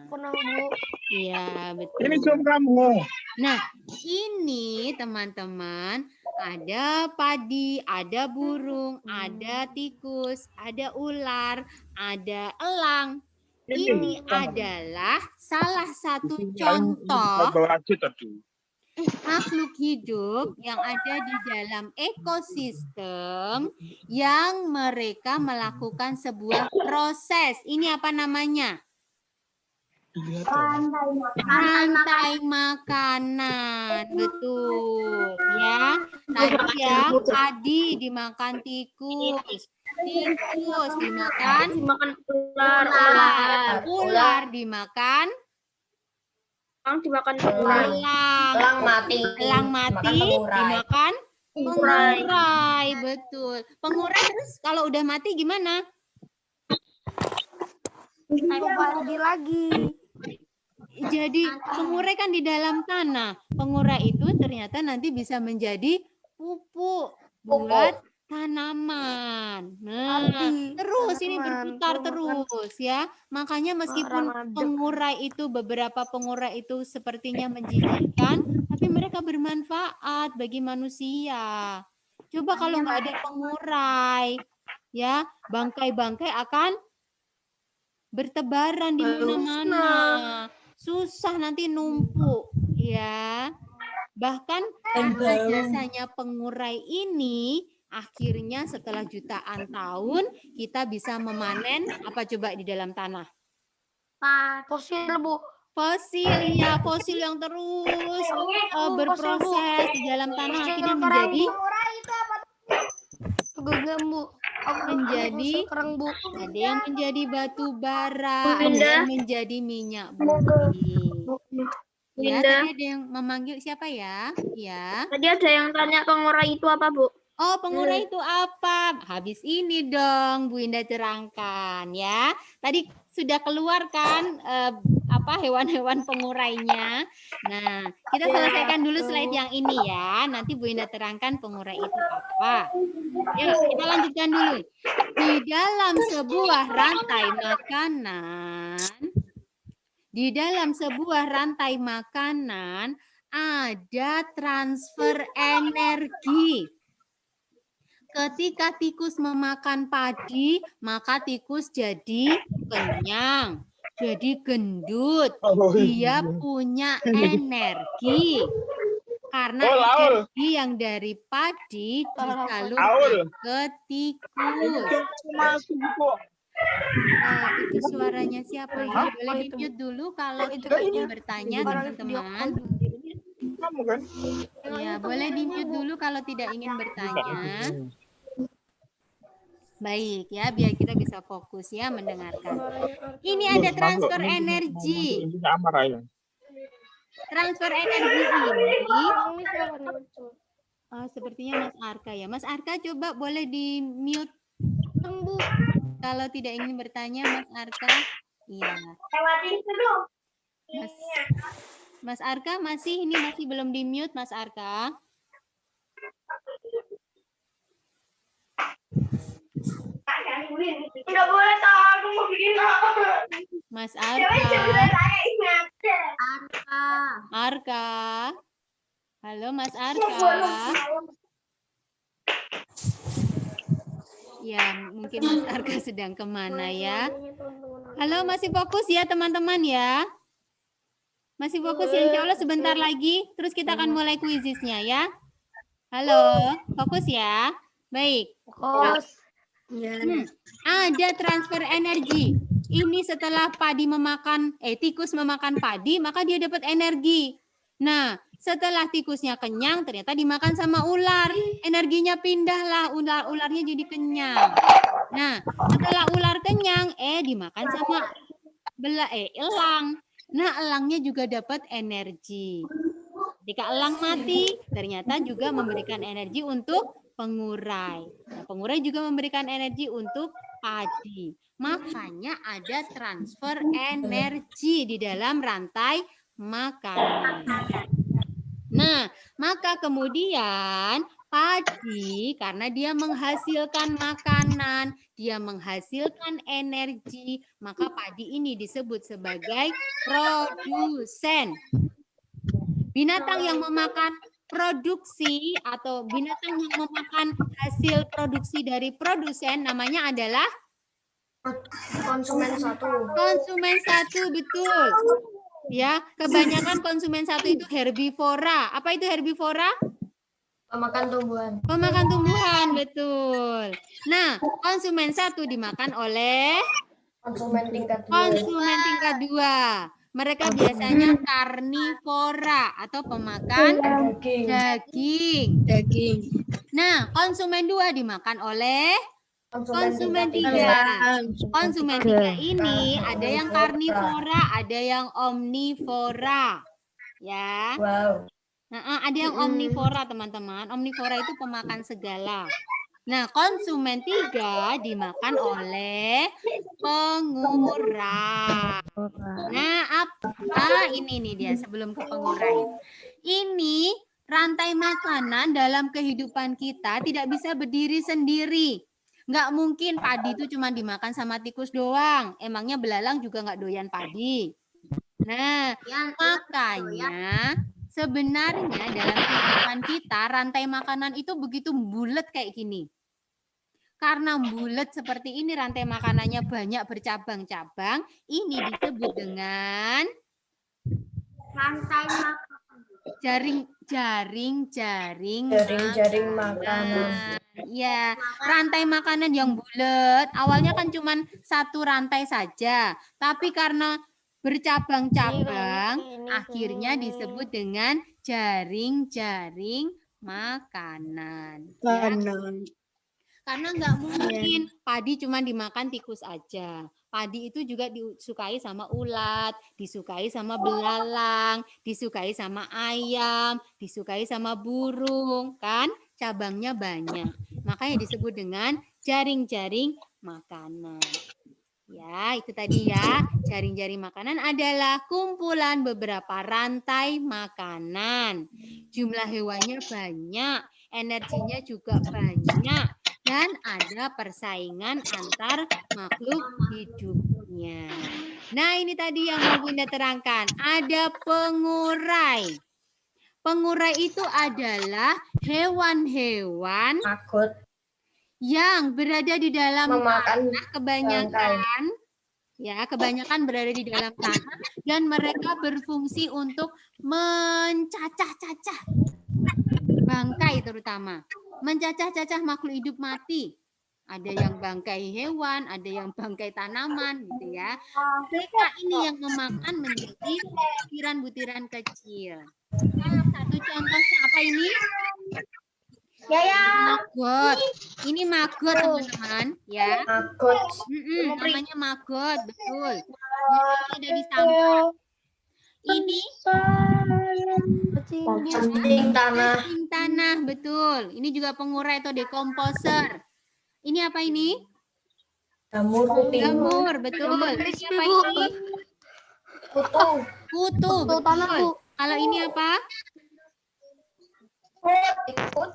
Speaker 6: Punah, Bu.
Speaker 2: iya betul.
Speaker 7: Ini Zoom kamu.
Speaker 2: Nah, ini teman-teman ada padi, ada burung, ada tikus, ada ular, ada elang. Ini adalah salah satu contoh makhluk hidup yang ada di dalam ekosistem yang mereka melakukan sebuah proses. Ini apa namanya? Rantai makanan, betul ya. Tadi ya, padi dimakan tikus, tikus dimakan
Speaker 5: Ular.
Speaker 2: ular dimakan
Speaker 5: Dimakan
Speaker 4: Elang mati.
Speaker 2: elang mati dimakan pengurai, betul. Pengurai terus kalau udah mati gimana?
Speaker 6: Padi lagi.
Speaker 2: Jadi pengurai kan di dalam tanah. Pengurai itu ternyata nanti bisa menjadi pupuk buat tanaman. Nah, terus ini berputar terus ya. Makanya meskipun pengurai itu beberapa pengurai itu sepertinya menjijikkan, tapi mereka bermanfaat bagi manusia. Coba kalau nggak ada pengurai, ya bangkai-bangkai akan bertebaran di mana-mana. Susah nanti numpuk, ya. Bahkan karena jasanya pengurai ini, akhirnya setelah jutaan tahun kita bisa memanen apa coba di dalam tanah?
Speaker 6: Fosil, Bu.
Speaker 2: Fosil, ya fosil yang terus berproses di dalam tanah akhirnya menjadi
Speaker 6: kerang, Bu.
Speaker 2: ada yang menjadi batu bara, ada yang menjadi minyak bumi. Ya, tadi ada yang memanggil siapa ya? Ya.
Speaker 5: Tadi ada yang tanya pengurai itu apa, Bu?
Speaker 2: Oh, pengurai itu apa? Habis ini dong Bu Indah terangkan ya. Tadi sudah keluar kan hewan-hewan pengurainya. Nah, kita selesaikan dulu slide yang ini ya. Nanti Bu Indah terangkan pengurai itu apa. Ya, kita lanjutkan dulu. Di dalam sebuah rantai makanan, ada transfer energi. Ketika tikus memakan padi, maka tikus jadi kenyang, jadi gendut. Dia punya energi. Karena energi yang dari padi disalurkan ke tikus. Itu suaranya siapa ya? Boleh di-mute dulu kalau tidak ingin bertanya, teman-teman. Ya, boleh di-mute dulu kalau tidak ingin bertanya. Baik ya, biar kita bisa fokus ya mendengarkan. Ini ada transfer energi. Transfer energi ini. Oh, sepertinya Mas Arka ya. Mas Arka coba boleh di-mute. Kalau tidak ingin bertanya Mas Arka. Iya. Mas Arka masih belum di-mute Mas Arka.
Speaker 4: Nggak boleh tahu, aku mau bikin apa.
Speaker 2: Mas Arka. Arka. Halo Mas Arka. Ya, mungkin Mas Arka sedang kemana ya. Halo, masih fokus ya teman-teman ya. Masih fokus ya, insya Allah sebentar lagi. Terus kita akan mulai kuisisnya ya. Halo, fokus ya. Baik.
Speaker 6: Fokus.
Speaker 2: Ada transfer energi. Ini setelah tikus memakan padi, maka dia dapat energi. Nah, setelah tikusnya kenyang, ternyata dimakan sama ular. Energinya pindahlah, ularnya jadi kenyang. Nah, setelah ular kenyang, dimakan sama elang. Nah, elangnya juga dapat energi. Ketika elang mati, ternyata juga memberikan energi untuk pengurai. Nah, pengurai juga memberikan energi untuk padi. Makanya ada transfer energi di dalam rantai makanan. Nah, maka kemudian padi karena dia menghasilkan makanan, dia menghasilkan energi, maka padi ini disebut sebagai produsen. Binatang yang memakan produksi atau binatang yang memakan hasil produksi dari produsen namanya adalah
Speaker 4: Konsumen satu.
Speaker 2: konsumen satu, betul. Ya, kebanyakan konsumen satu itu herbivora. Apa itu herbivora?
Speaker 4: Pemakan tumbuhan.
Speaker 2: Pemakan tumbuhan, betul. Nah, konsumen satu dimakan oleh
Speaker 4: Konsumen tingkat 2.
Speaker 2: konsumen tingkat 2. Mereka biasanya karnivora atau pemakan daging. Nah, konsumen 2 dimakan oleh konsumen 3. Konsumen 3 ini ada yang karnivora, ada yang omnivora. Ya.
Speaker 4: Wow.
Speaker 2: Nah, ada yang omnivora, teman-teman. Omnivora itu pemakan segala. Nah, konsumen 3 dimakan oleh pengurai. Nah, ini nih dia sebelum ke pengurai. Ini rantai makanan dalam kehidupan kita tidak bisa berdiri sendiri. Nggak mungkin padi itu cuma dimakan sama tikus doang. Emangnya belalang juga nggak doyan padi. Nah, makanya sebenarnya dalam kehidupan kita rantai makanan itu begitu bulat kayak gini. Karena bulat seperti ini rantai makanannya banyak bercabang-cabang, ini disebut dengan
Speaker 5: Rantai makanan.
Speaker 2: jaring-jaring
Speaker 4: makanan.
Speaker 2: Ya, rantai makanan yang bulat. Awalnya kan cuma satu rantai saja, tapi karena bercabang-cabang, akhirnya disebut dengan jaring-jaring makanan. Ya. Karena nggak mungkin padi cuma dimakan tikus aja. Padi itu juga disukai sama ulat, disukai sama belalang, disukai sama ayam, disukai sama burung, kan? cabangnya banyak. Makanya disebut dengan jaring-jaring makanan. Ya, itu tadi ya. Jaring-jaring makanan adalah kumpulan beberapa rantai makanan. Jumlah hewannya banyak, energinya juga banyak, dan ada persaingan antar makhluk hidupnya. Nah, ini tadi yang mau Bunda terangkan. Ada pengurai. Pengurai itu adalah hewan-hewan
Speaker 4: Takut
Speaker 2: yang berada di dalam
Speaker 4: memakan
Speaker 2: tanah kebanyakan kebanyakan berada di dalam tanah dan mereka berfungsi untuk mencacah-cacah bangkai, terutama mencacah-cacah makhluk hidup mati. Ada yang bangkai hewan, ada yang bangkai tanaman gitu ya. Mereka ini yang memakan menjadi butiran-butiran kecil. Nah, satu contohnya apa ini? Maggot. Ini maggot, teman-teman, ya.
Speaker 4: takut
Speaker 2: Namanya maggot, betul. Biasanya ada di sampah. Ini
Speaker 4: cacing tanah.
Speaker 2: cacing tanah, betul. Ini juga pengurai atau dekomposer. Ini apa ini?
Speaker 4: Jamur kuping.
Speaker 2: Jamur, betul. Ini apa ini?
Speaker 4: Kutu.
Speaker 2: Kutu, betul. Kalau ini apa?
Speaker 4: Ikut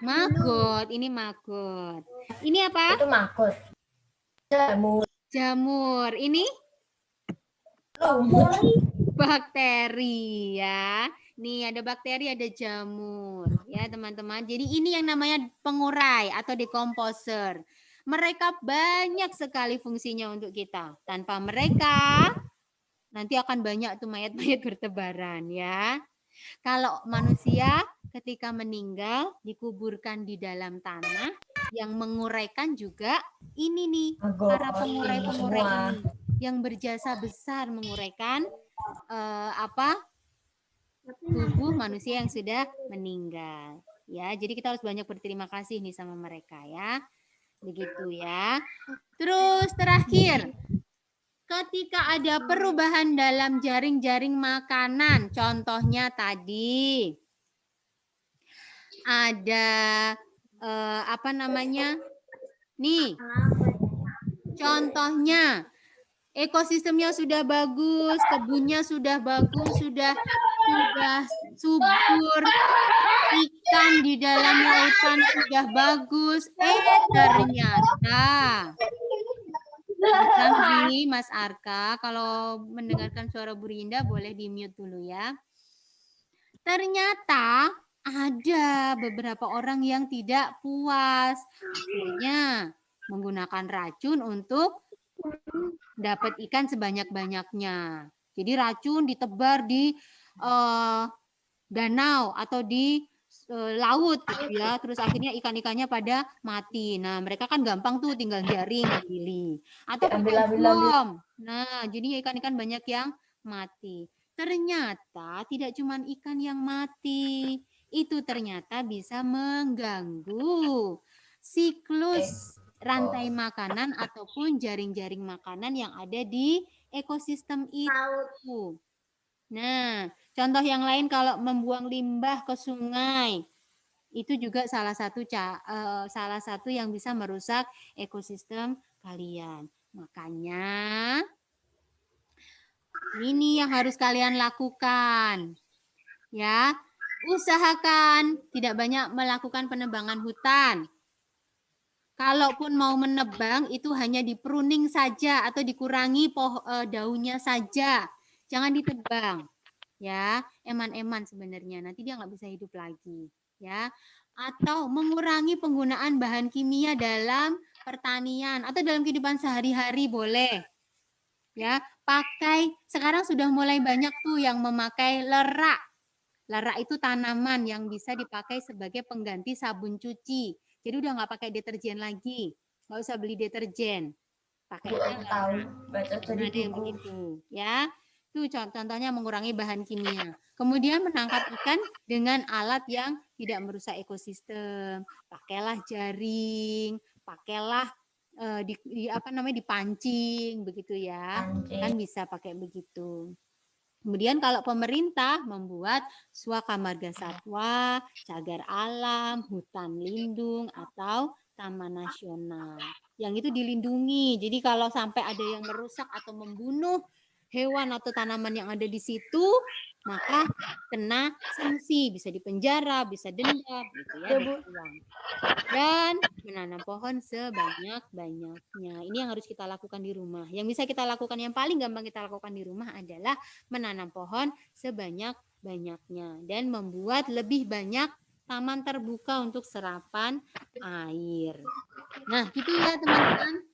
Speaker 2: Maggot. Ini maggot. Ini apa?
Speaker 4: itu makut. Jamur.
Speaker 2: Jamur. Ini
Speaker 4: Lumut.
Speaker 2: bakteri ya. Nih ada bakteri, ada jamur ya teman-teman. Jadi ini yang namanya pengurai atau dekomposer. Mereka banyak sekali fungsinya untuk kita. Tanpa mereka nanti akan banyak tuh mayat-mayat bertebaran ya. Kalau manusia ketika meninggal dikuburkan di dalam tanah, yang menguraikan juga ini nih para pengurai-pengurai ini yang berjasa besar menguraikan tubuh manusia yang sudah meninggal. Ya, jadi kita harus banyak berterima kasih nih sama mereka ya. Begitu ya. Terus terakhir, ketika ada perubahan dalam jaring-jaring makanan, contohnya tadi ada apa namanya? Nih. Contohnya ekosistemnya sudah bagus, kebunnya sudah bagus, sudah subur, ikan di dalam lautan sudah bagus. Ternyata Ramzi, Mas Arka, kalau mendengarkan suara Bu Rinda boleh di-mute dulu ya. Ternyata ada beberapa orang yang tidak puas. Akhirnya menggunakan racun untuk dapat ikan sebanyak-banyaknya. Jadi racun ditebar di danau atau di laut gitu ya. Terus akhirnya ikan-ikannya pada mati. Nah, mereka kan gampang tuh tinggal jaring, pilih. Atau pakai bom. Nah, jadinya ikan-ikan banyak yang mati. Ternyata tidak cuma ikan yang mati. Itu ternyata bisa mengganggu siklus rantai makanan ataupun jaring-jaring makanan yang ada di ekosistem itu. Nah, contoh yang lain kalau membuang limbah ke sungai, itu juga salah satu yang bisa merusak ekosistem kalian. Makanya ini yang harus kalian lakukan. Ya, usahakan tidak banyak melakukan penebangan hutan. Kalaupun mau menebang itu hanya di pruning saja atau dikurangi daunnya saja. Jangan ditebang. Ya, eman-eman sebenarnya. Nanti dia nggak bisa hidup lagi. Ya, atau mengurangi penggunaan bahan kimia dalam pertanian atau dalam kehidupan sehari-hari boleh. Ya, pakai sekarang sudah mulai banyak tuh yang memakai lerak. Lerak itu tanaman yang bisa dipakai sebagai pengganti sabun cuci. Jadi udah nggak pakai deterjen lagi, nggak usah beli deterjen, pakainya lerak. Ada yang begitu, ya. Itu contohnya mengurangi bahan kimia. Kemudian menangkap ikan dengan alat yang tidak merusak ekosistem. Pakailah jaring, pakailah dipancing begitu ya. Kan bisa pakai begitu. Kemudian kalau pemerintah membuat Swaka Marga Satwa, cagar alam, hutan lindung, atau taman nasional. Yang itu dilindungi. Jadi kalau sampai ada yang merusak atau membunuh hewan atau tanaman yang ada di situ, maka kena sanksi, bisa dipenjara, bisa denda, gitu ya, dan uang. Dan menanam pohon sebanyak-banyaknya. Ini yang harus kita lakukan di rumah. Yang bisa kita lakukan, yang paling gampang kita lakukan di rumah adalah menanam pohon sebanyak-banyaknya dan membuat lebih banyak taman terbuka untuk serapan air. Nah, gitu ya teman-teman.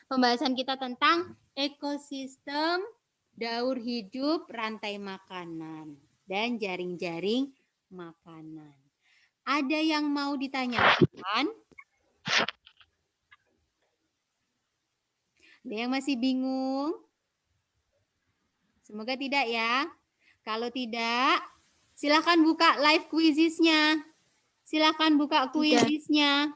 Speaker 2: Pembahasan kita tentang ekosistem, daur hidup, rantai makanan, dan jaring-jaring makanan. Ada yang mau ditanyakan? Ada yang masih bingung? Semoga tidak ya. Kalau tidak, silakan buka live quizisnya. Silakan buka quizisnya.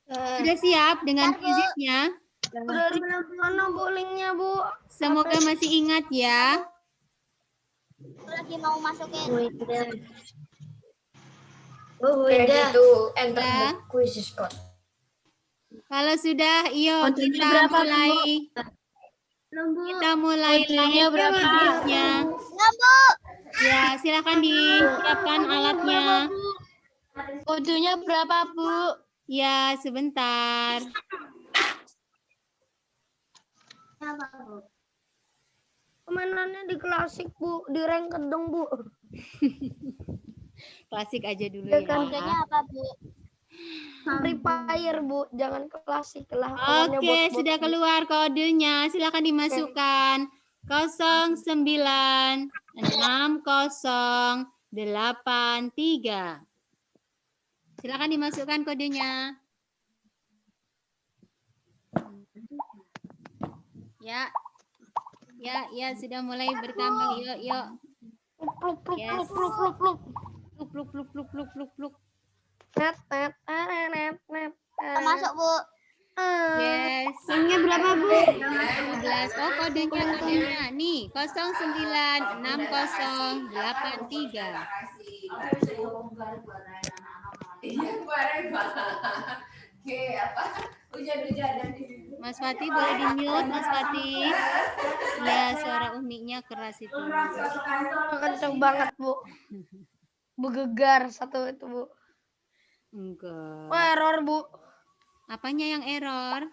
Speaker 2: Sudah siap dengan quizisnya?
Speaker 6: Dari mana Bu linknya Bu?
Speaker 2: Semoga masih ingat ya.
Speaker 5: Lagi mau masukin.
Speaker 4: Kayak gitu, enter
Speaker 2: Ya.
Speaker 4: the quizzes code.
Speaker 2: Kalau sudah, yuk kita mulai. Kita mulai live quizisnya. Ya, silakan disiapkan alatnya.
Speaker 6: Kodenya berapa Bu?
Speaker 2: Ya, sebentar.
Speaker 6: Mainannya di klasik Bu, di ranked dong Bu.
Speaker 2: Klasik aja dulu
Speaker 6: Ya
Speaker 2: ya.
Speaker 6: kan?
Speaker 5: apa, Bu?
Speaker 6: Free Fire Bu, jangan klasik lah.
Speaker 2: Oke, sudah keluar kodenya. Silakan dimasukkan. 096083. Silakan dimasukkan kodenya. Ya, sudah mulai bertambah. Yuk. Yes. Pluk.
Speaker 6: Net.
Speaker 5: Masuk, Bu.
Speaker 2: Yes.
Speaker 6: Linknya berapa Bu?
Speaker 2: 15. Oh, kodenya. Nih, 096083. Mas Fatih boleh di-mute, Mas Fatih. Ya, suara Umi-nya keras itu.
Speaker 6: Kenceng banget Bu. Begegar satu itu Bu.
Speaker 2: Enggak.
Speaker 6: Wah, error Bu.
Speaker 2: Apanya yang error?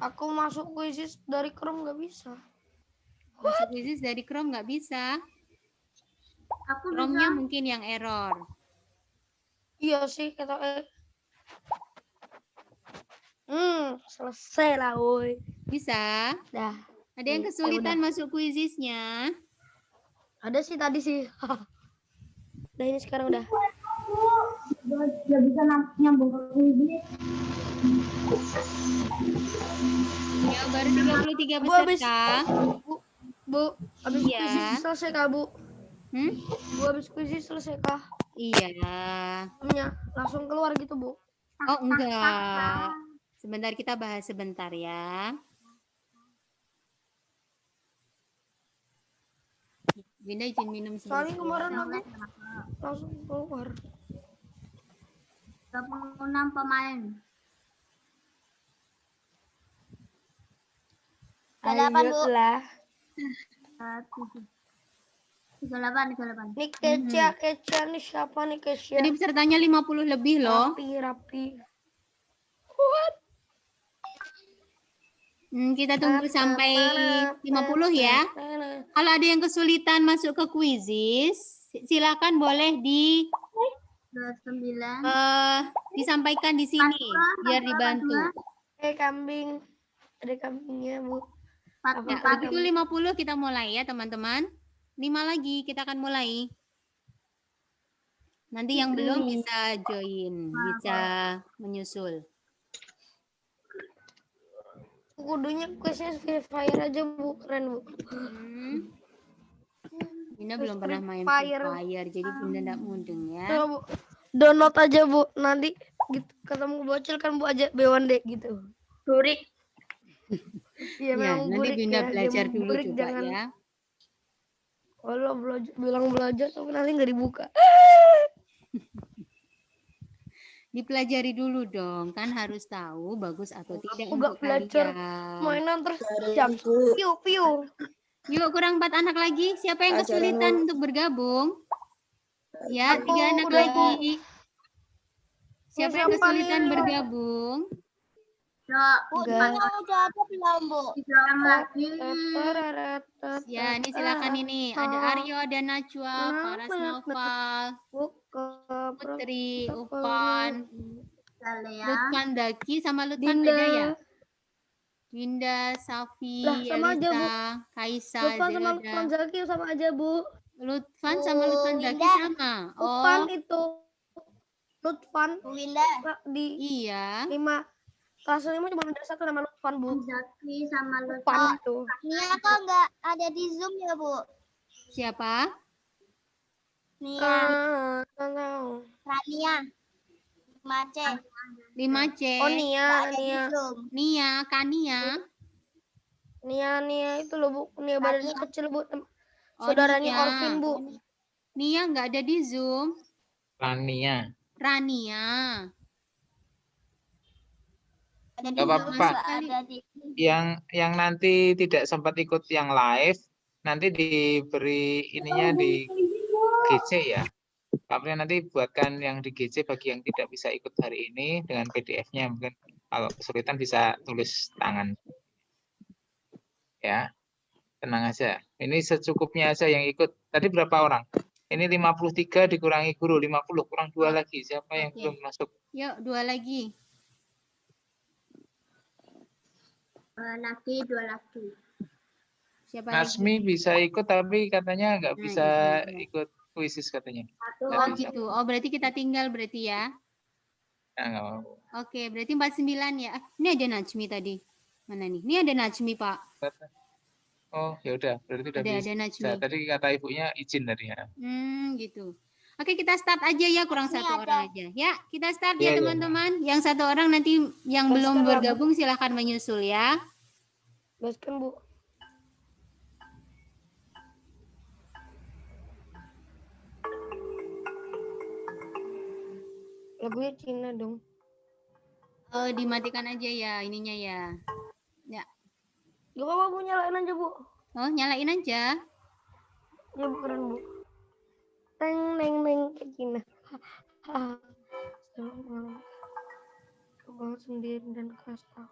Speaker 6: Aku masuk quizzes dari Chrome nggak bisa.
Speaker 2: Masuk quizzes dari Chrome nggak bisa. Chrome-nya mungkin yang error.
Speaker 6: Iya sih kata selesai lah woi.
Speaker 2: Bisa?
Speaker 6: Dah.
Speaker 2: Ada yang kesulitan masuk quizzesnya?
Speaker 6: Ada sih tadi sih. Udah ini sekarang udah.
Speaker 5: Udah bisa nyambung ke quiz.
Speaker 2: Ya, baru 33
Speaker 6: Bu, habis
Speaker 2: peserta.
Speaker 6: Bu, habis
Speaker 2: Iya.
Speaker 6: quizzes selesai kah Bu? Bu, habis quizzes selesai kah?
Speaker 2: Iya.
Speaker 6: Langsung keluar gitu Bu.
Speaker 2: Oh, enggak. Sebentar, kita bahas sebentar ya. Winda izin minum sebentar.
Speaker 6: Soalnya kemarin aku langsung keluar.
Speaker 5: 36 pemain. 38, Bu.
Speaker 6: Ayolah.
Speaker 5: 38.
Speaker 6: Nih Kecia nih siapa nih Kecia?
Speaker 2: Tadi pesertanya 50 lebih loh.
Speaker 6: Rapi.
Speaker 2: Kita tunggu sampai 50 ya. Kalau ada yang kesulitan masuk ke quizzes, silakan boleh
Speaker 5: 29.
Speaker 2: disampaikan di sini biar dibantu.
Speaker 6: Kambing. Ada kambingnya Bu.
Speaker 2: Ya, begitu 50 kita mulai ya teman-teman. 5 lagi kita akan mulai. Nanti yang belum bisa join, bisa menyusul.
Speaker 6: Kudunya quiznya Free Fire aja Bu, keren Bu.
Speaker 2: Bunda belum pernah main
Speaker 6: Free
Speaker 2: Free
Speaker 6: Fire.
Speaker 2: Fire, jadi Bunda enggak mudeng ya.
Speaker 6: Coba Bu, download aja Bu, nanti gitu ketemu bocil kan Bu aja B1D gitu. Burik. Iya
Speaker 2: Ya,
Speaker 6: memang
Speaker 2: nanti
Speaker 6: burik
Speaker 2: Bunda
Speaker 6: ya.
Speaker 2: belajar
Speaker 6: Game
Speaker 2: dulu
Speaker 6: burik
Speaker 2: coba
Speaker 6: jangan
Speaker 2: ya.
Speaker 6: Kalau bilang belajar tapi nanti nggak dibuka.
Speaker 2: Dipelajari dulu dong, kan harus tahu bagus atau tidak
Speaker 6: Aku nggak
Speaker 2: untuk
Speaker 6: belajar
Speaker 2: kalian.
Speaker 6: mainan terus jam. Piu piu.
Speaker 2: Yuk, kurang 4 anak lagi. Siapa yang kesulitan untuk bergabung? Ya,
Speaker 6: Aku
Speaker 2: 3 anak
Speaker 6: udah, Bu.
Speaker 2: lagi. Siapa yang
Speaker 6: siapa
Speaker 2: kesulitan
Speaker 6: nih?
Speaker 2: bergabung?
Speaker 6: Enggak.
Speaker 5: Yang lagi.
Speaker 2: Ya, ini silakan ini. Ada Aryo, ada Najwa, Paras Naufal,
Speaker 6: Buka.
Speaker 2: Putri, Upan,
Speaker 5: Salea.
Speaker 2: Lutfan Daki sama Lutfan
Speaker 6: Dinda.
Speaker 2: beda ya? Dinda, Safi,
Speaker 6: Lah, sama aja, Bu.
Speaker 2: Elisa, Kaisa,
Speaker 6: Lutfan sama
Speaker 2: Zelda.
Speaker 6: Lutfan Zaki sama aja, Bu.
Speaker 2: Lutfan sama Lutfan Daki sama.
Speaker 6: Lutfan
Speaker 2: Oh,
Speaker 6: itu. Lutfan di
Speaker 2: iya.
Speaker 6: 5 kelas 5 cuma ada satu nama Lutfan, Bu.
Speaker 5: Zaki sama
Speaker 6: Lutfan
Speaker 5: Lutfan.
Speaker 6: itu.
Speaker 3: Nia kok nggak ada di Zoom ya, Bu?
Speaker 2: Siapa?
Speaker 3: Nia,
Speaker 6: Tahu.
Speaker 3: Rania, Mace.
Speaker 2: 5C.
Speaker 6: Oh, Nia.
Speaker 3: Zoom.
Speaker 2: Nia, Kania.
Speaker 6: Nia itu loh, Bu. Nia badannya kecil, Bu.
Speaker 2: Oh,
Speaker 6: Saudaranya
Speaker 2: Nia.
Speaker 6: Orvin, Bu.
Speaker 2: Nia nggak ada di Zoom.
Speaker 7: Rania.
Speaker 2: Rania.
Speaker 3: Ada di
Speaker 7: Gak
Speaker 3: Zoom,
Speaker 7: apa-apa.
Speaker 3: nggak ada di
Speaker 7: Yang nanti tidak sempat ikut yang live, nanti diberi ininya di GC ya. Tapi nanti buatkan yang di GC bagi yang tidak bisa ikut hari ini dengan PDF-nya. Mungkin kalau kesulitan bisa tulis tangan. Ya, tenang aja. Ini secukupnya aja yang ikut. Tadi berapa orang? Ini 53 dikurangi guru, 50 kurang 2 lagi. Siapa yang
Speaker 2: Oke.
Speaker 7: belum masuk?
Speaker 2: Yuk, 2 lagi.
Speaker 5: Laki, 2 laki.
Speaker 2: Siapa lagi?
Speaker 7: Nasmi bisa ikut tapi katanya nggak
Speaker 2: Nah,
Speaker 7: bisa
Speaker 2: iya.
Speaker 7: ikut kuisis katanya.
Speaker 5: Satu.
Speaker 2: Oh gitu. Oh berarti kita tinggal berarti ya.
Speaker 7: Nah, nggak mau.
Speaker 2: Oke, berarti 49 ya. Ini ada Najmi tadi. Mana nih? Ini ada Najmi, Pak.
Speaker 7: Oh, ya udah, berarti udah
Speaker 2: Ada
Speaker 7: bisa.
Speaker 2: Najmi.
Speaker 7: Tadi kata ibunya izin tadi ya.
Speaker 2: Gitu. Oke, kita start aja ya, kurang
Speaker 3: Ini
Speaker 2: 1
Speaker 3: ada.
Speaker 2: orang aja. Ya, kita start
Speaker 7: Iya,
Speaker 2: ya
Speaker 7: iya.
Speaker 2: teman-teman. Yang 1 orang nanti yang
Speaker 6: Terus
Speaker 2: belum
Speaker 6: kan,
Speaker 2: bergabung silahkan menyusul ya.
Speaker 6: Gaskan, Bu. Lagunya Cina dong.
Speaker 2: Oh, dimatikan aja ya ininya ya. Ya.
Speaker 6: Gak apa-apa, Bu. Nyalain aja, Bu.
Speaker 2: Oh, nyalain aja.
Speaker 6: Ya, Bu. Keren, Bu. Teng, neng, neng. Kayak Cina. Selamat malam. Kebang sendiri dan kasar.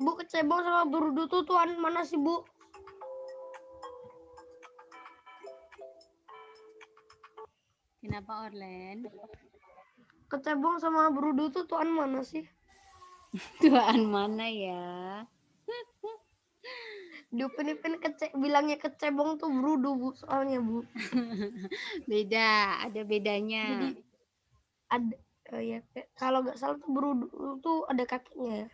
Speaker 6: Bu, kecebong sama berudu tuh tuan mana sih, Bu?
Speaker 2: Kenapa Orlen?
Speaker 6: Kecebong sama berudu tuh tuan mana sih?
Speaker 2: Tuan mana ya?
Speaker 6: Di Upin-Ipin bilangnya kecebong tuh berudu, Bu, soalnya, Bu.
Speaker 2: Beda, ada bedanya.
Speaker 6: Jadi ada Oh iya, kalau nggak salah tuh berudu tuh ada kakinya ya.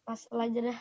Speaker 6: Masalah aja dah.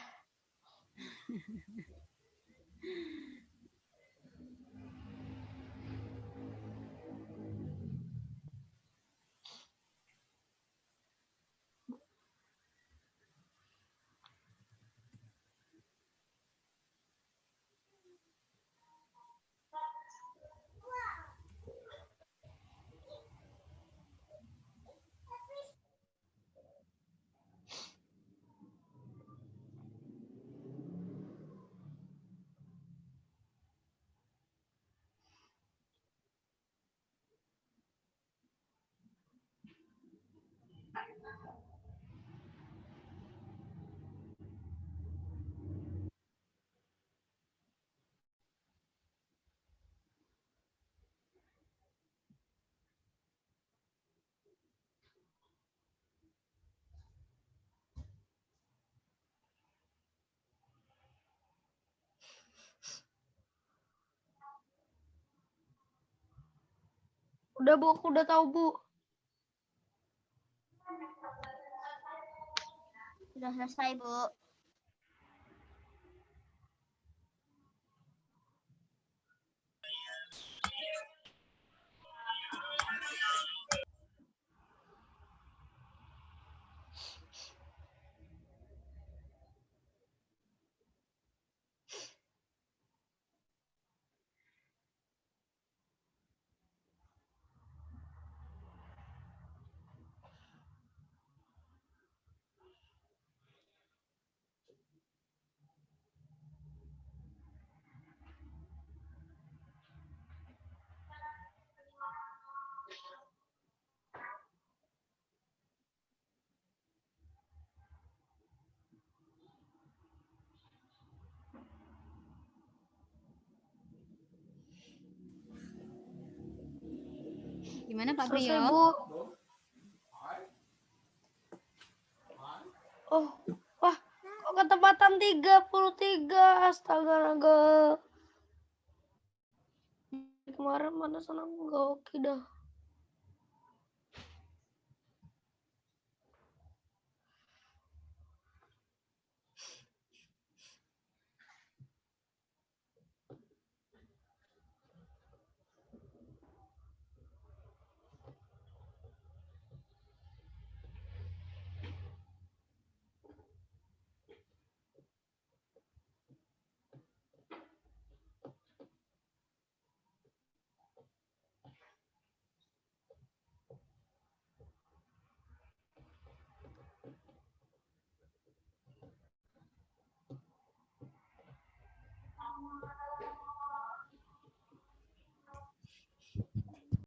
Speaker 6: Udah Bu, aku udah tahu Bu.
Speaker 5: Sudah selesai, Bu.
Speaker 2: Gimana Pak
Speaker 6: Selesai
Speaker 2: Priyo?
Speaker 6: Bu. Oh, wah, kok ketepatan 33. Astaga, naga. Kemarin mana sana nggak oke dah.